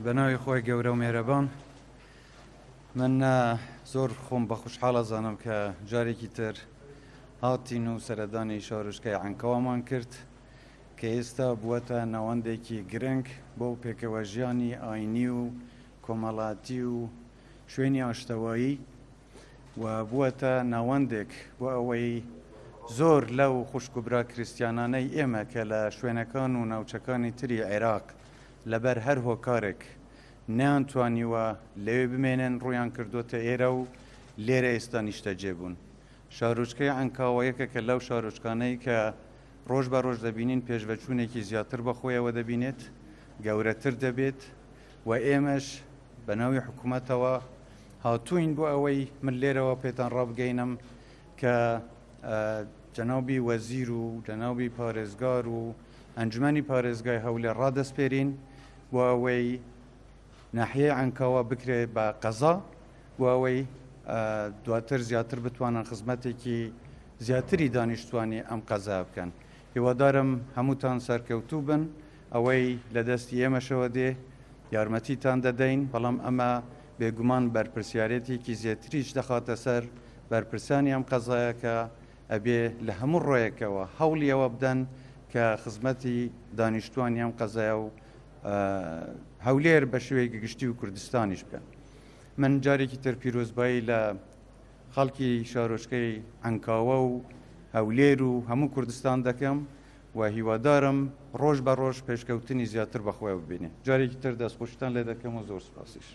بەناوی خۆی گەورە و مێرەبان من زۆر خۆم بە خوشحاڵە زانم کە جارێکی تر هاتین و سەردانی شارۆچکەی عەنکاومان کرد کە ئێستا بووەتە ناوەندێکی گرنگ بۆ پێکەوە ژیانی ئاینی و کۆمەڵاتی و شوێنی ئاشتەوایی و بووەتە ناوەندێک بۆ ئەوەی زۆر لەو خوشکوبرا کریسیانانەی ئێمە کە لە شوێنەکان و ناوچەکانی تری عێراق لەبەر هەر هۆکارێک نەیانتوانیوە لەوێ بمێنن ڕوویان کردوتە ئێرە و لێرە ئێستا نیشتەجێ بوون. شارۆچکەی عەنکاوە یەکێکە لەو شارۆچکانەی کە ڕۆژ بە ڕۆژ دەبینین پێشڤەچوونێکی زیاتر بەخۆیەوە دەبینێت، گەورەتر دەبێت و ئێمەش بە ناوی حکوومەتەوە هاتووین بۆ ئەوەی من لێرەوە پێتان ڕابگەینم کە جەنابی وەزیر و جەنابی پارێزگار و ئەنجومەنی پارێزگای هەولێر ڕادەسپێرین بۆ ئەوەی ناحیەی عەنکاوە بکرێت بە قەزا بۆ ئەوەی دواتر زیاتر بتوانن خزمەتێکی زیاتری دانیشتوانی ئەم قەزا بکەن. هیوادارم هەمووتان سەرکەوتوو بن، ئەوەی لە دەستی ئێمەشەوە دێ یارمەتیتان دەدەین، بەڵام ئەمە بێگومان بەرپرسیارەتێکی زیاتریش دەخاتە سەر بەرپرسانی ئەم قەزایە کە ئەبێ لە هەموو ڕۆیەکەوە هەوڵی ئەوە بدەن کە خزمەتی دانیشتوانی ئەم قەزایە و هەولێر بە شوەیەکی گشتی و کوردستانیش بکەن. من جارێکی تر پیرۆزبایی لە خەڵکی شارۆچکەی عەنکاوە و هەولێر و هەموو کوردستان دەکەم و هیوادارم ڕۆژ بە ڕۆژ پێشکەوتنی زیاتر بەخۆیە ببینێ. جارێکی تر دەستخۆشتان لێ دەکەم و زۆر سوپاسیش.